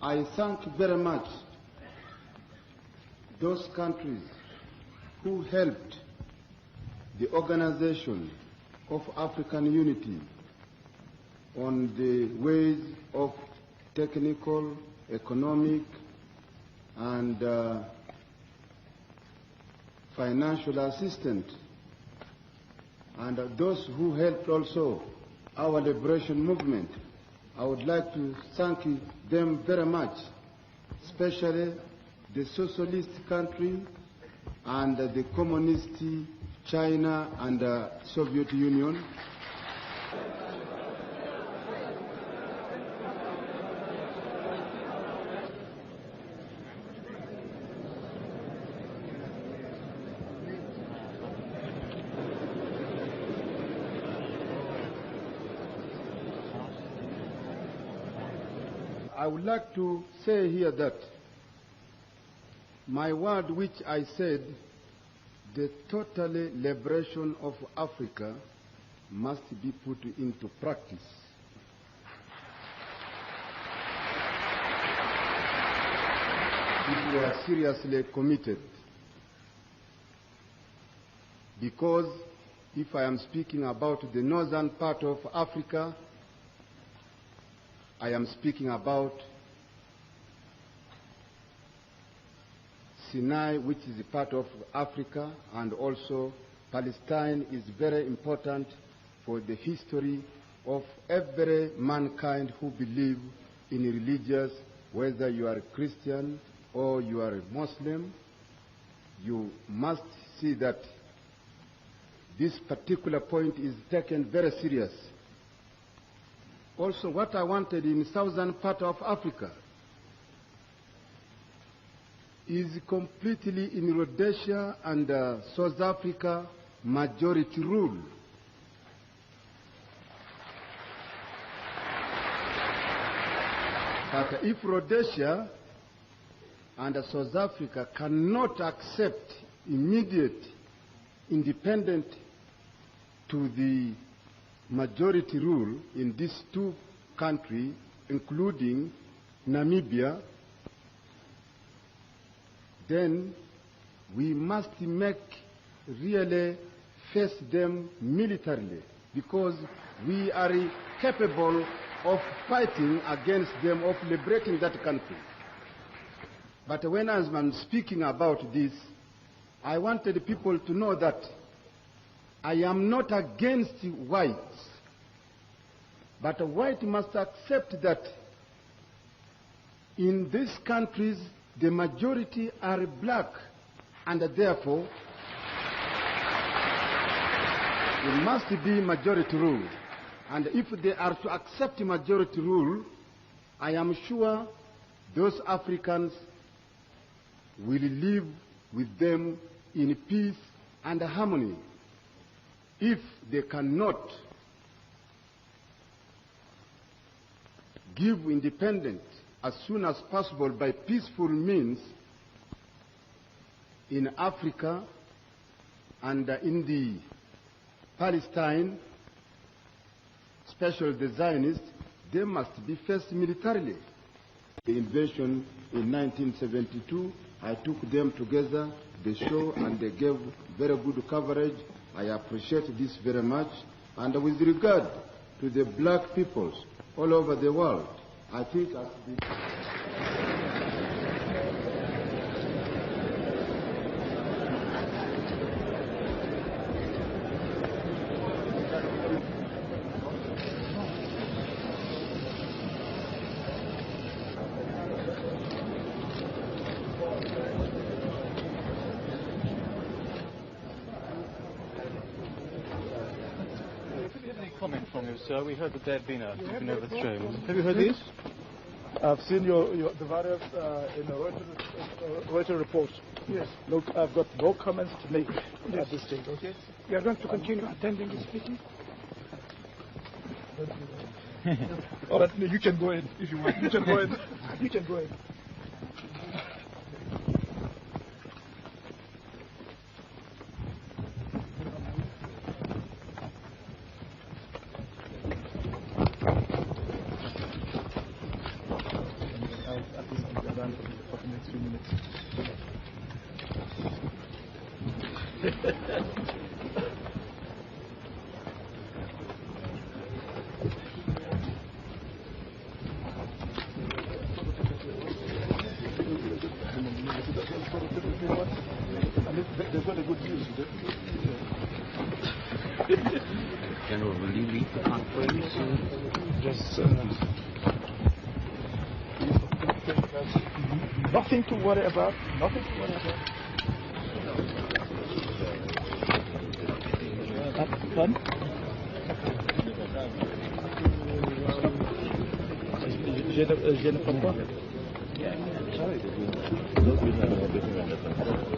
I thank very much those countries who helped the Organization of African Unity on the ways of technical, economic, and financial assistance, and those who helped also our liberation movement. I would like to thank them very much, especially the socialist country and the communist China and the Soviet Union. I would like to say here that my word which I said, the total liberation of Africa must be put into practice. If we are seriously committed. Because if I am speaking about the northern part of Africa, I am speaking about Sinai, which is a part of Africa, and also Palestine is very important for the history of every mankind who believe in religious, whether you are a Christian or you are a Muslim. You must see that this particular point is taken very serious. Also, what I wanted in southern part of Africa is completely in Rhodesia and South Africa majority rule. But if Rhodesia and South Africa cannot accept immediate independent to the majority rule in these two countries, including Namibia, then we must really face them militarily, because we are capable of fighting against them, of liberating that country. But when I'm speaking about this, I wanted people to know that I am not against whites, but white must accept that in these countries the majority are black, and therefore it must be majority rule. And if they are to accept majority rule, I am sure those Africans will live with them in peace and harmony. If they cannot give independence as soon as possible by peaceful means in Africa and in the Palestine, especially the Zionists, they must be faced militarily. The invasion in 1972, I took them together, the show, and they gave very good coverage. I appreciate this very much. And with regard to the black peoples all over the world, I think as comment from you, sir. We heard that there had been overthrown. Have you heard these? I've seen the various in the Reuters report. Yes. Look, I've got no comments to make at this stage. Okay. You are going to continue attending this meeting? All right, you can go in if you want. You can go in. You can go in. next few minutes. They've got a good news. General, will you lead the conference? Just nothing to worry about. Nothing to worry about. Fun? Je ne comprends pas.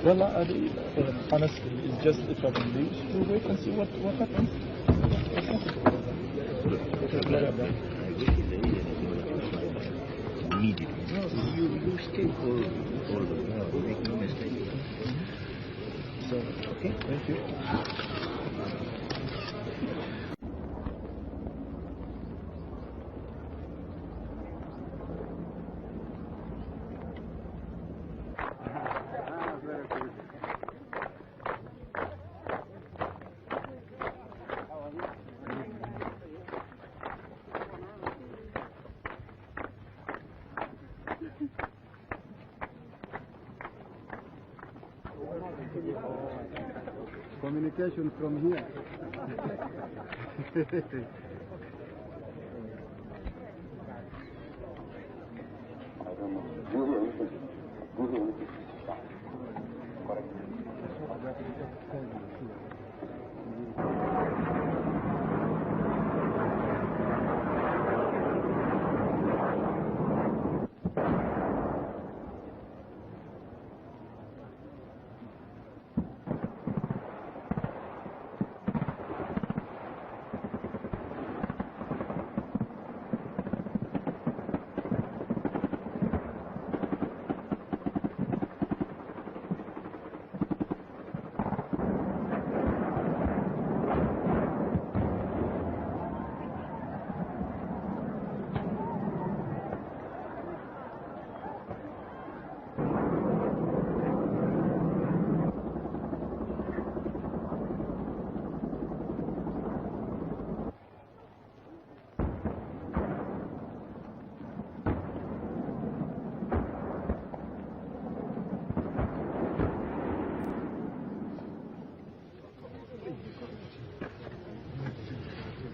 Well, honestly, it's just a trouble news. We'll wait and see what happens. Immediately. You stay for all of them. Make no mistake. So, okay, thank you. Communication from here.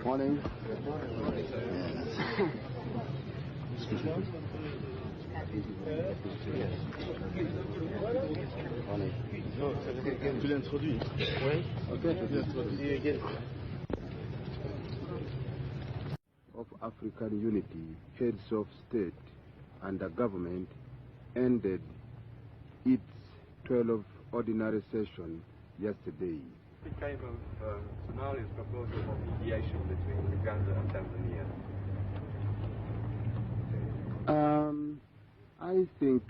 Morning. Excuse me. Tu l'introduis? Oui. Okay. Tu l'introduis again. Of African unity, heads of state and the government ended its 12th ordinary session yesterday. It came of Somalia's proposal of mediation between Uganda and Tanzania. I think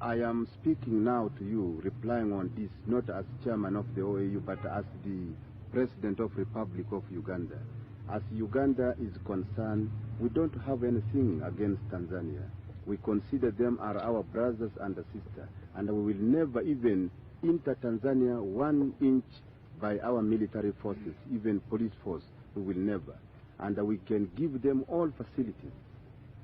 I am speaking now to you, replying on this, not as chairman of the OAU, but as the President of Republic of Uganda. As Uganda is concerned, we don't have anything against Tanzania. We consider them are our brothers and sisters, and we will never even enter Tanzania 1 inch by our military forces, even police force. We will never. And we can give them all facilities.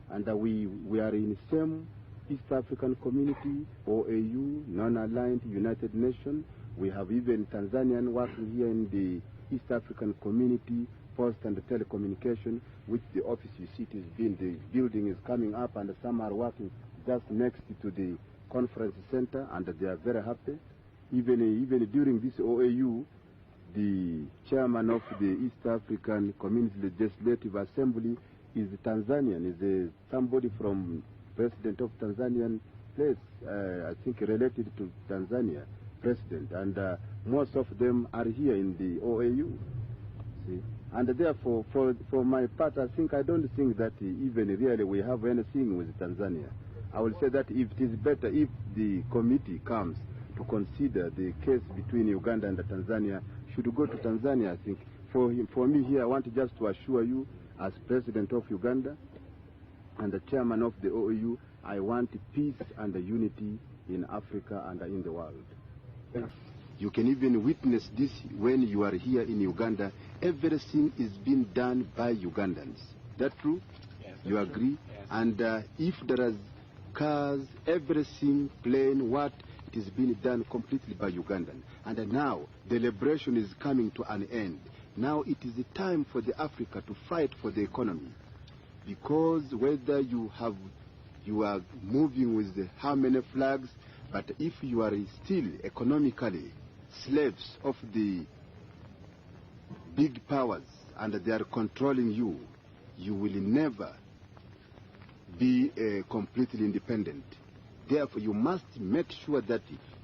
And we are in the same East African community, OAU, non-aligned, United Nations. We have even Tanzanian working here in the East African community, post and telecommunication, which the office you see is being, the building is coming up, and some are working just next to the conference center, and they are very happy. Even during this OAU, the chairman of the East African Community Legislative Assembly is Tanzanian, is somebody from President of Tanzanian place, I think related to Tanzania President, and most of them are here in the OAU. See? And therefore, for my part, I don't think that even really we have anything with Tanzania. I will say that if it is better if the committee comes to consider the case between Uganda and Tanzania, should go to Tanzania. I think for me here, I want just to assure you, as President of Uganda, and the chairman of the OAU, I want peace and unity in Africa and in the world. You can even witness this when you are here in Uganda. Everything is being done by Ugandans. That true? Yes, you agree? Yes. And if there are cars, everything, plane, what, it is being done completely by Ugandan. And now the liberation is coming to an end. Now it is the time for the Africa to fight for the economy. Because whether you are moving with how many flags, but if you are still economically slaves of the big powers and they are controlling you, you will never be completely independent. Therefore, you must make sure that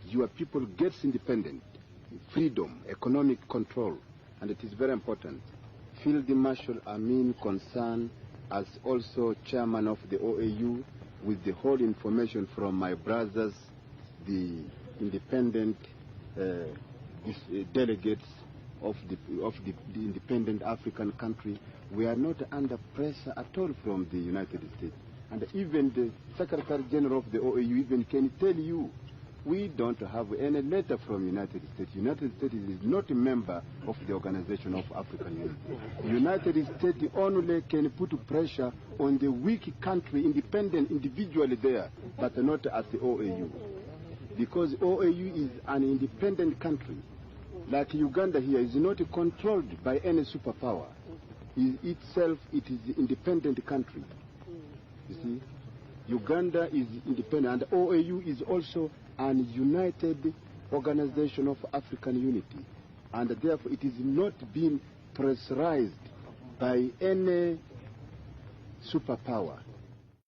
your people gets independent, freedom, economic control, and it is very important. Field Marshal Amin concerned as also chairman of the OAU with the whole information from my brothers, the independent delegates of the independent African country. We are not under pressure at all from the United States. And even the Secretary General of the OAU even can tell you, we don't have any letter from United States. United States is not a member of the Organization of African Unity. United States only can put pressure on the weak country, independent individually there, but not as the OAU. Because OAU is an independent country. Like Uganda here is not controlled by any superpower. Itself, it is an independent country. You see? Uganda is independent, and OAU is also an united organization of African unity. And therefore, it is not being pressurized by any superpower.